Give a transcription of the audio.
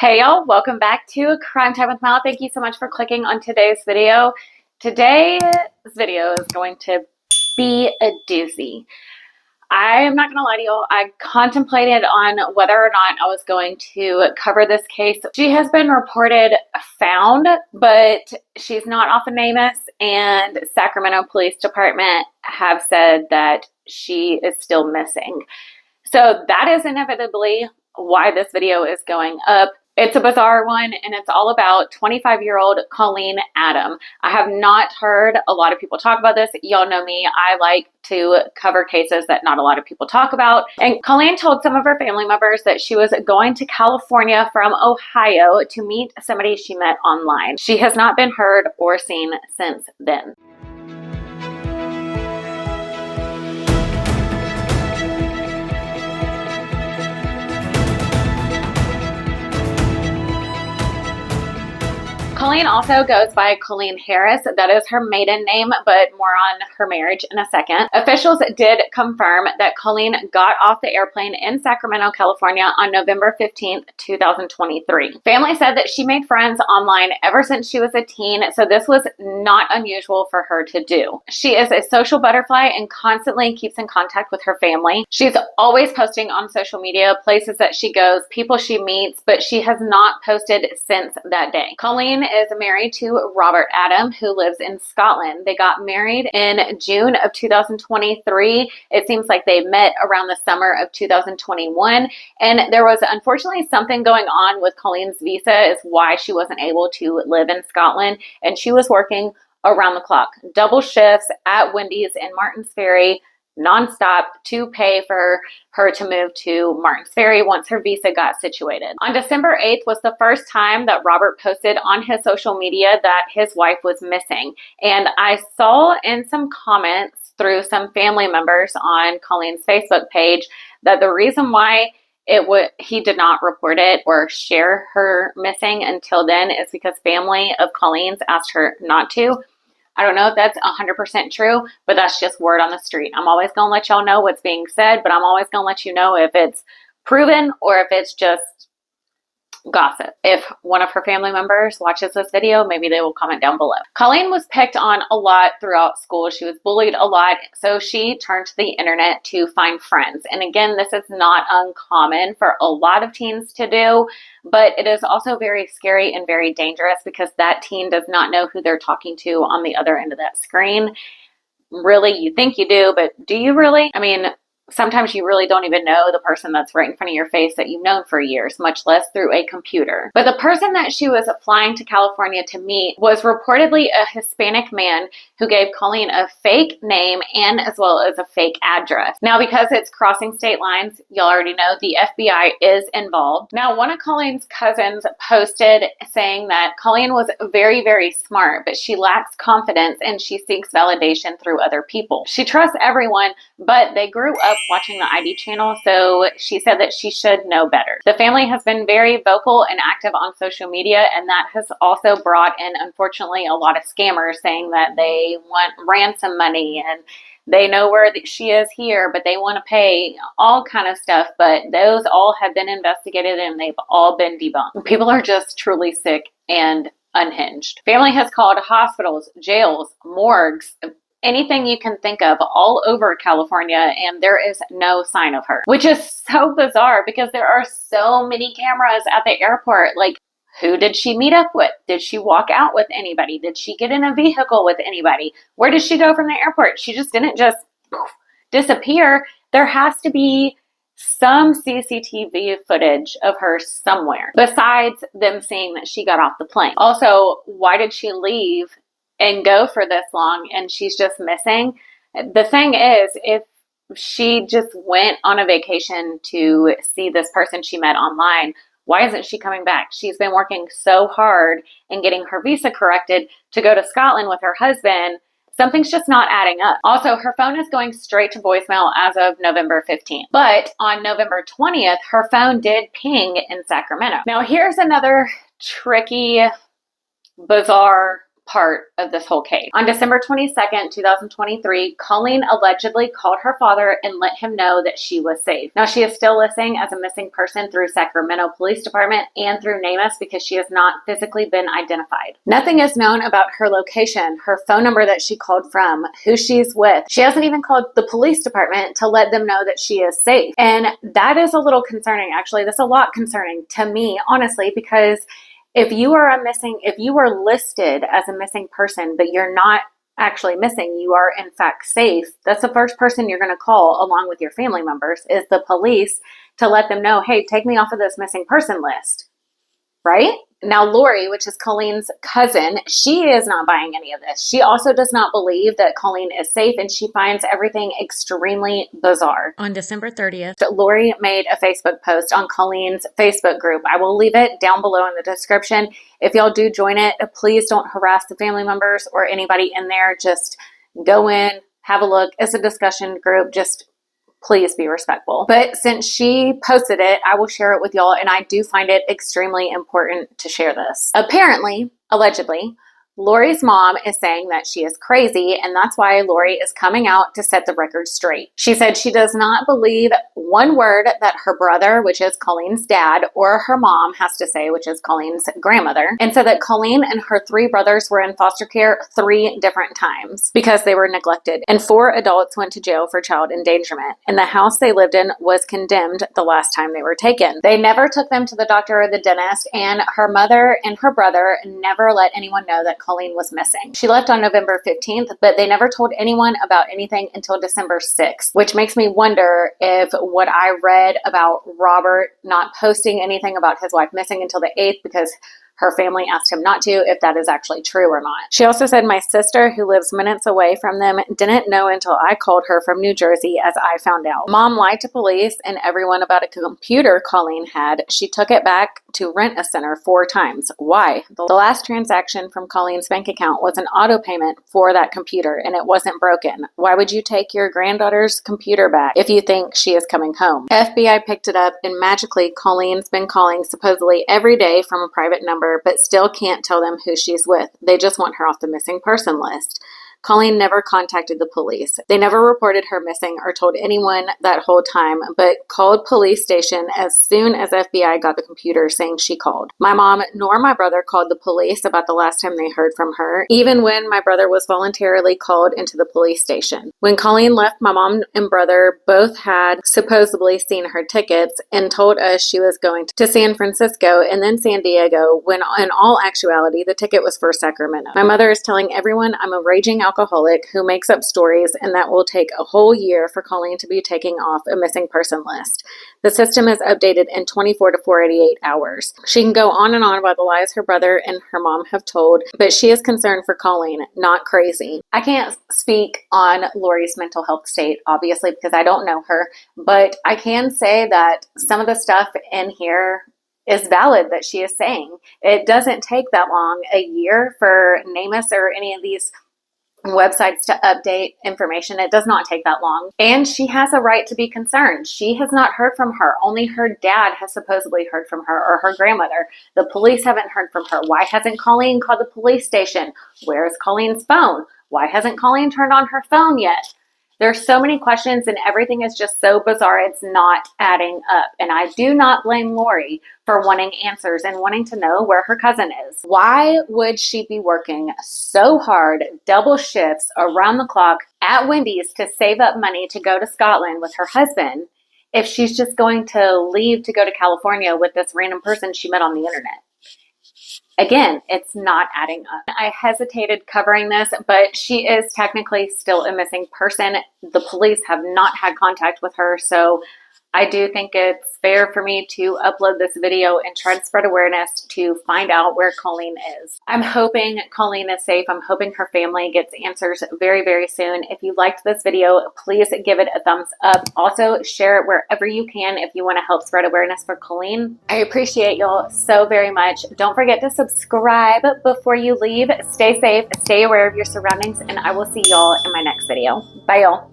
Hey y'all, welcome back to Crime Time with Mal. Thank you so much for clicking on today's video. Today's video is going to be a doozy. I am not going to lie to y'all. I contemplated on whether or not I was going to cover this case. She has been reported found, but she's not off of Namus, and Sacramento Police Department have said that she is still missing. So that is inevitably why this video is going up. It's a bizarre one, and it's all about 25-year-old Coleen Adam. I have not heard a lot of people talk about this. Y'all know me. I like to cover cases that not a lot of people talk about. And Coleen told some of her family members that she was going to California from Ohio to meet somebody she met online. She has not been heard or seen since then. Coleen also goes by Coleen Harris. That is her maiden name, but more on her marriage in a second. Officials did confirm that Coleen got off the airplane in Sacramento, California on November 15th, 2023. Family said that she made friends online ever since she was a teen, so this was not unusual for her to do. She is a social butterfly and constantly keeps in contact with her family. She's always posting on social media, places that she goes, people she meets, but she has not posted since that day. Coleen is married to Robert Adam, who lives in Scotland. They got married in June of 2023. It seems like they met around the summer of 2021. And there was unfortunately something going on with Coleen's visa is why she wasn't able to live in Scotland. And she was working around the clock, double shifts at Wendy's in Martins Ferry, nonstop to pay for her to move to Martins Ferry once her visa got situated. On December 8th was the first time that Robert posted on his social media that his wife was missing. And I saw in some comments through some family members on Coleen's Facebook page that the reason why he did not report it or share her missing until then is because family of Coleen's asked her not to. I don't know if that's 100% true, but that's just word on the street. I'm always going to let y'all know what's being said, but I'm always going to let you know if it's proven or if it's just gossip. If one of her family members watches this video, maybe they will comment down below. Coleen was picked on a lot throughout school. She was bullied a lot, so she turned to the internet to find friends. And again, this is not uncommon for a lot of teens to do, but it is also very scary and very dangerous because that teen does not know who they're talking to on the other end of that screen. Really, you think you do, but do you really? I mean, sometimes you really don't even know the person that's right in front of your face that you've known for years, much less through a computer. But the person that she was flying to California to meet was reportedly a Hispanic man who gave Coleen a fake name and as well as a fake address. Now, because it's crossing state lines, y'all already know the FBI is involved. Now, one of Coleen's cousins posted saying that Coleen was very, very smart, but she lacks confidence and she seeks validation through other people. She trusts everyone, but they grew up watching the ID channel, so she said that she should know better. The family has been very vocal and active on social media, and that has also brought in, unfortunately, a lot of scammers saying that they want ransom money and they know where she is here, but they want to pay all kind of stuff. But those all have been investigated and they've all been debunked. People are just truly sick and unhinged. Family has called hospitals, jails, morgues, anything you can think of all over California, and there is no sign of her, which is so bizarre because there are so many cameras at the airport. Like, who did she meet up with? Did she walk out with anybody? Did she get in a vehicle with anybody? Where did she go from the airport? She just didn't just disappear. There has to be some CCTV footage of her somewhere besides them seeing that she got off the plane. Also, why did she leave and go for this long and she's just missing? The thing is, if she just went on a vacation to see this person she met online, why isn't she coming back? She's been working so hard and getting her visa corrected to go to Scotland with her husband. Something's just not adding up. Also, her phone is going straight to voicemail as of November 15th. But on November 20th, her phone did ping in Sacramento. Now, here's another tricky, bizarre part of this whole case. On December 22nd, 2023, Coleen allegedly called her father and let him know that she was safe. Now, she is still listing as a missing person through Sacramento Police Department and through NamUs because she has not physically been identified. Nothing is known about her location, her phone number that she called from, who she's with. She hasn't even called the police department to let them know that she is safe. And that is a little concerning, actually. That's a lot concerning to me, honestly, because if you are listed as a missing person, but you're not actually missing, you are in fact safe, that's the first person you're going to call along with your family members is the police to let them know, hey, take me off of this missing person list, right? Now, Lori, which is Coleen's cousin, she is not buying any of this. She also does not believe that Coleen is safe, and she finds everything extremely bizarre. On December 30th, Lori made a Facebook post on Coleen's Facebook group. I will leave it down below in the description. If y'all do join it, please don't harass the family members or anybody in there. Just go in, have a look. It's a discussion group. Just please be respectful. But since she posted it, I will share it with y'all, and I do find it extremely important to share this. Apparently, allegedly, Lori's mom is saying that she is crazy, and that's why Lori is coming out to set the record straight. She said she does not believe one word that her brother, which is Coleen's dad, or her mom has to say, which is Coleen's grandmother, and said that Coleen and her 3 brothers were in foster care 3 different times because they were neglected, and 4 adults went to jail for child endangerment, and the house they lived in was condemned the last time they were taken. They never took them to the doctor or the dentist, and her mother and her brother never let anyone know that Coleen was missing. She left on November 15th, but they never told anyone about anything until December 6th, which makes me wonder if what I read about Robert not posting anything about his wife missing until the 8th because her family asked him not to, if that is actually true or not. She also said, my sister, who lives minutes away from them, didn't know until I called her from New Jersey as I found out. Mom lied to police and everyone about a computer Coleen had. She took it back to rent a center 4 times. Why? The last transaction from Coleen's bank account was an auto payment for that computer and it wasn't broken. Why would you take your granddaughter's computer back if you think she is coming home? FBI picked it up and magically Coleen's been calling supposedly every day from a private number, but still can't tell them who she's with. They just want her off the missing person list. Coleen never contacted the police. They never reported her missing or told anyone that whole time, but called police station as soon as FBI got the computer saying she called. My mom nor my brother called the police about the last time they heard from her, even when my brother was voluntarily called into the police station. When Coleen left, my mom and brother both had supposedly seen her tickets and told us she was going to San Francisco and then San Diego, when in all actuality, the ticket was for Sacramento. My mother is telling everyone I'm a raging alcoholic who makes up stories and that will take a whole year for Coleen to be taking off a missing person list. The system is updated in 24 to 48 hours. She can go on and on about the lies her brother and her mom have told, but she is concerned for Coleen, not crazy. I can't speak on Lori's mental health state, obviously, because I don't know her, but I can say that some of the stuff in here is valid that she is saying. It doesn't take that long, a year, for NamUs or any of these websites to update information. It does not take that long. And she has a right to be concerned. She has not heard from her. Only her dad has supposedly heard from her, or her grandmother. The police haven't heard from her. Why hasn't Coleen called the police station? Where is Coleen's phone? Why hasn't Coleen turned on her phone yet? There's so many questions and everything is just so bizarre. It's not adding up. And I do not blame Lori for wanting answers and wanting to know where her cousin is. Why would she be working so hard, double shifts around the clock at Wendy's to save up money to go to Scotland with her husband if she's just going to leave to go to California with this random person she met on the internet? Again, it's not adding up. I hesitated covering this, but she is technically still a missing person. The police have not had contact with her, so I do think it's fair for me to upload this video and try to spread awareness to find out where Coleen is. I'm hoping Coleen is safe. I'm hoping her family gets answers very, very soon. If you liked this video, please give it a thumbs up. Also, share it wherever you can if you want to help spread awareness for Coleen. I appreciate y'all so very much. Don't forget to subscribe before you leave. Stay safe, stay aware of your surroundings, and I will see y'all in my next video. Bye, y'all.